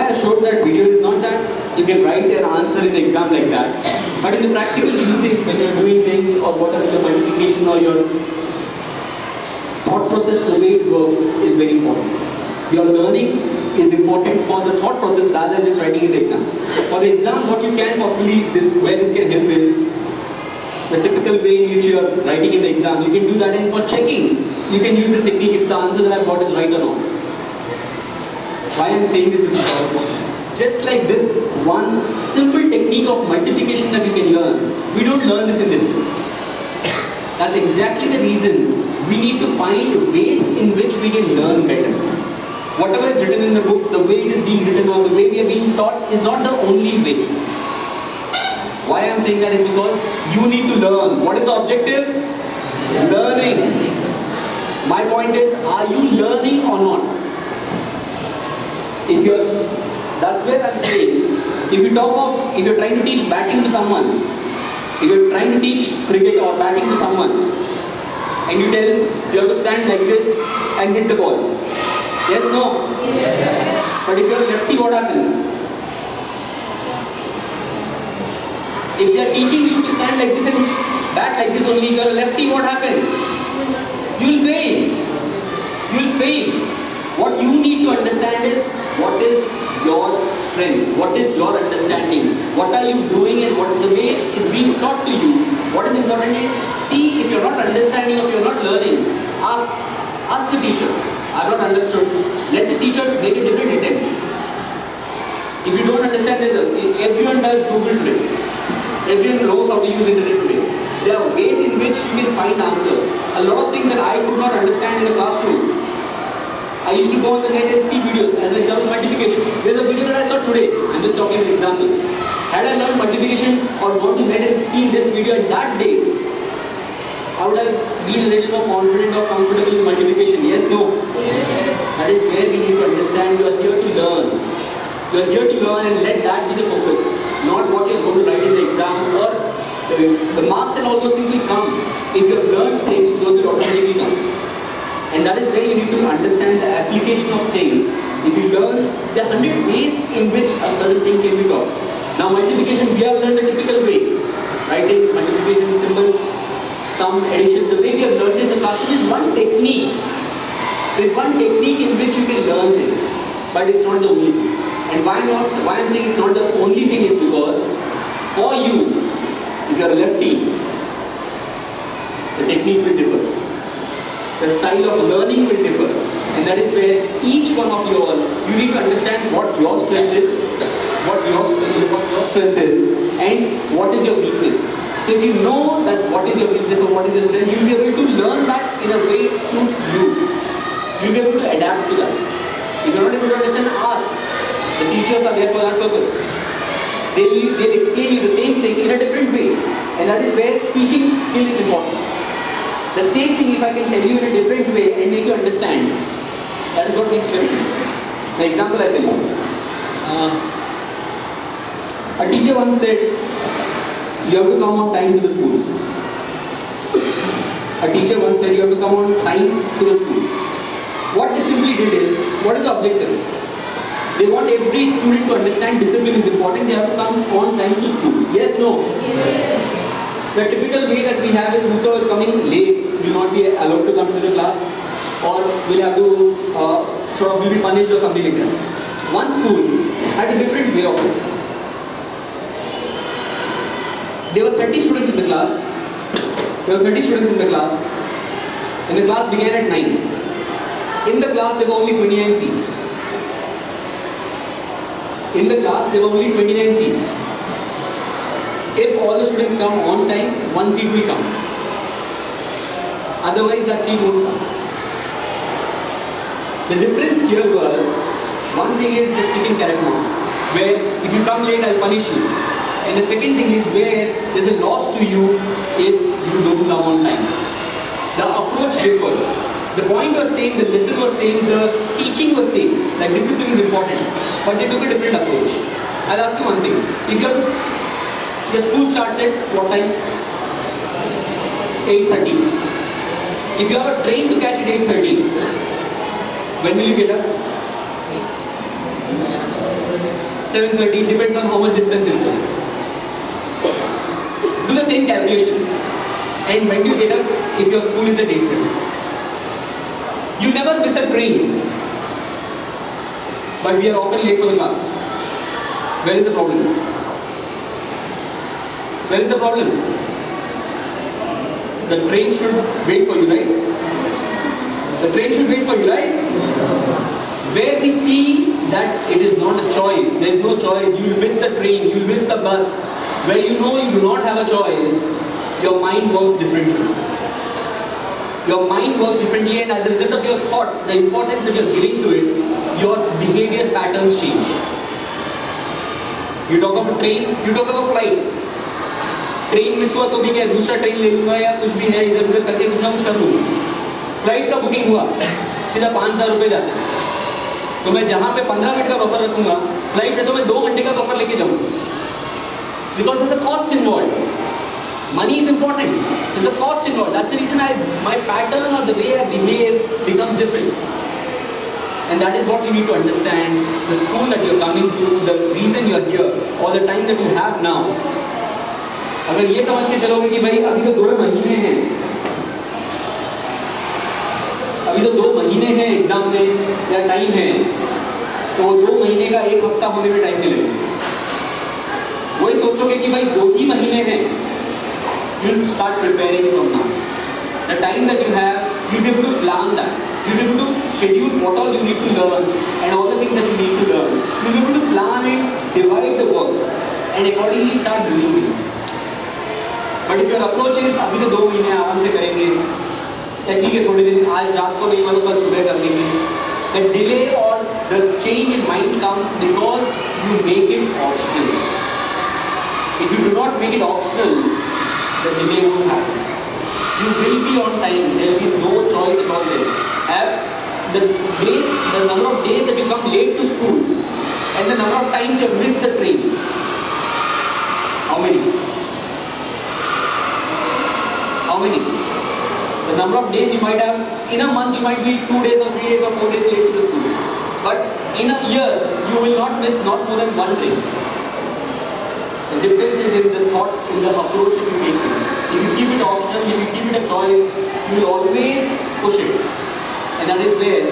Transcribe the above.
I showed that video is not that you can write an answer in the exam like that, but in the practical usage when you're doing things or whatever your multiplication or your thought process, the way it works is very important. Your learning is important for the thought process rather than just writing in the exam. For the exam, what you can possibly, where this can help is the typical way in which you are writing in the exam. You can do that, and for checking, you can use this technique if the answer that I've got is right or not. Why I'm saying this is because just like this one simple technique of multiplication that you can learn, we don't learn this in this book. That's exactly the reason we need to find ways in which we can learn better. Whatever is written in the book, the way it is being written or the way we are being taught is not the only way. Why I am saying that is because you need to learn. What is the objective? Learning. My point is, are you learning or not? That's where I'm saying, if you're trying to teach batting to someone, if you're trying to teach cricket or batting to someone, and you tell you have to stand like this and hit the ball. Yes, no? Yes. But if you're a lefty, what happens? If they are teaching you to stand like this and bat like this only, if you're a lefty, what happens? You'll fail. You'll fail. What you need to understand is what is your strength, what is your understanding, what are you doing and what the way it's being taught to you. What is important is, see if you're not understanding or you're not learning, ask the teacher. I've not understood. Let the teacher make a different attempt. If you don't understand, everyone does Google today. Everyone knows how to use internet today. There are ways in which you can find answers. A lot of things that I could not understand in the classroom, I used to go on the net and see videos. As an example, multiplication. There's a video that I saw today. I'm just talking an example. Had I learned multiplication or gone to net and seen this video at that day, I would have been a little more confident or comfortable in multiplication. Yes, no? Yes. That is where we need to understand you are here to learn. You are here to learn and let that be the focus. Not what you are going to write in the exam or the marks and all those things will come. If you have learned things, those will automatically come. And that is where you need to understand the application of things. If you learn the 100 ways in which a certain thing can be taught. Now multiplication, we have learned the typical way. Writing, multiplication, symbol, sum, addition. The way we have learned in the classroom is one technique. There is one technique in which you can learn things. But it's not the only thing. And why I'm saying it's not the only thing is because for you, if you are a lefty, the technique will differ. The style of learning will differ, and that is where each one of you need to understand what your strength is, what your strength is, and what is your weakness. So if you know that what is your weakness or what is your strength, you will be able to learn that in a way it suits you. You will be able to adapt to that. If you are not able to understand, ask. The teachers are there for that purpose. They'll explain you the same thing in a different way, and that is where teaching skill is important. The same thing if I can tell you in a different way and make you understand, that is what makes difference. The example I tell you. A teacher once said, you have to come on time to the school. A teacher once said, you have to come on time to the school. What they simply did is, what is the objective? They want every student to understand discipline is important, they have to come on time to school. Yes, no? Yes. The typical way that we have is whoso is coming late will not be allowed to come to the class, or will have to will be punished or something like that. One school had a different way of it. There were 30 students in the class. And the class began at 9. In the class there were only 29 seats. If all the students come on time, one seat will come. Otherwise that seat won't come. The difference here was, one thing is the stick and carrot mode, where if you come late I'll punish you. And the second thing is where there's a loss to you if you don't come on time. The approach differed. The point was same, the lesson was same, the teaching was same. Like discipline is important. But they took a different approach. I'll ask you one thing. If you have to the school starts at what time? 8:30. If you have a train to catch at 8:30, when will you get up? 7:30, it depends on how much distance is there. Do the same calculation. And when you get up, if your school is at 8:30, you never miss a train. But we are often late for the class. Where is the problem? Where is the problem? The train should wait for you, right? The train should wait for you, right? Where we see that it is not a choice, there is no choice, you will miss the train, you will miss the bus, where you know you do not have a choice, your mind works differently. Your mind works differently, and as a result of your thought, the importance that you are giving to it, your behavior patterns change. You talk of a train, you talk of a flight. Train miss हुआ तो भी क्या, दूसरा train ले लूँगा या कुछ भी है इधर उधर करके कुछ ना कुछ कर लूँगा. फ्लाइट का बुकिंग हुआ, सीधा 5,000 रुपये जाते हैं. तो मैं जहाँ पे 15 मिनट का बफर रखूँगा, फ्लाइट है तो मैं 2 घंटे का बफर लेके जाऊँगा. Because there's a cost involved. Money is important. There's a cost involved. That's the reason my pattern or the way I behave becomes different. And that is what you need to understand. The school that you're coming to, the reason you're here, or the time that you have now. अगर ये समझ के चलोगे कि भाई अभी तो 2 महीने हैं, अभी तो 2 महीने हैं एग्जाम में या टाइम है, तो 2 महीने का 1 हफ्ता होने में टाइम चलेगा. वही सोचोगे कि भाई 2 ही महीने हैं, you'll start preparing from now. The time that you have, you'll be able to plan that. You'll be able to schedule what all you need to learn and all the things that you need to learn. You'll be able to plan it, divide the work, and accordingly start doing things. But if your approach is अभी तो 2 महीने आराम से करेंगे, या ठीक है थोड़े दिन आज रात को नहीं हुआ तो कल सुबह कर लेंगे, the delay or the change in mind comes because you make it optional. If you do not make it optional, the delay won't happen. You will be on time. There will be no choice at all there. Have the number of days that you come late to school, and the number of times you have missed the train. How many? How many? The number of days you might have in a month, you might be 2 days or 3 days or 4 days late to the school. But in a year, you will not miss not more than 1 train. The difference is in the thought, in the approach that you take things. If you keep it optional, if you keep it a choice, you will always push it. And that is where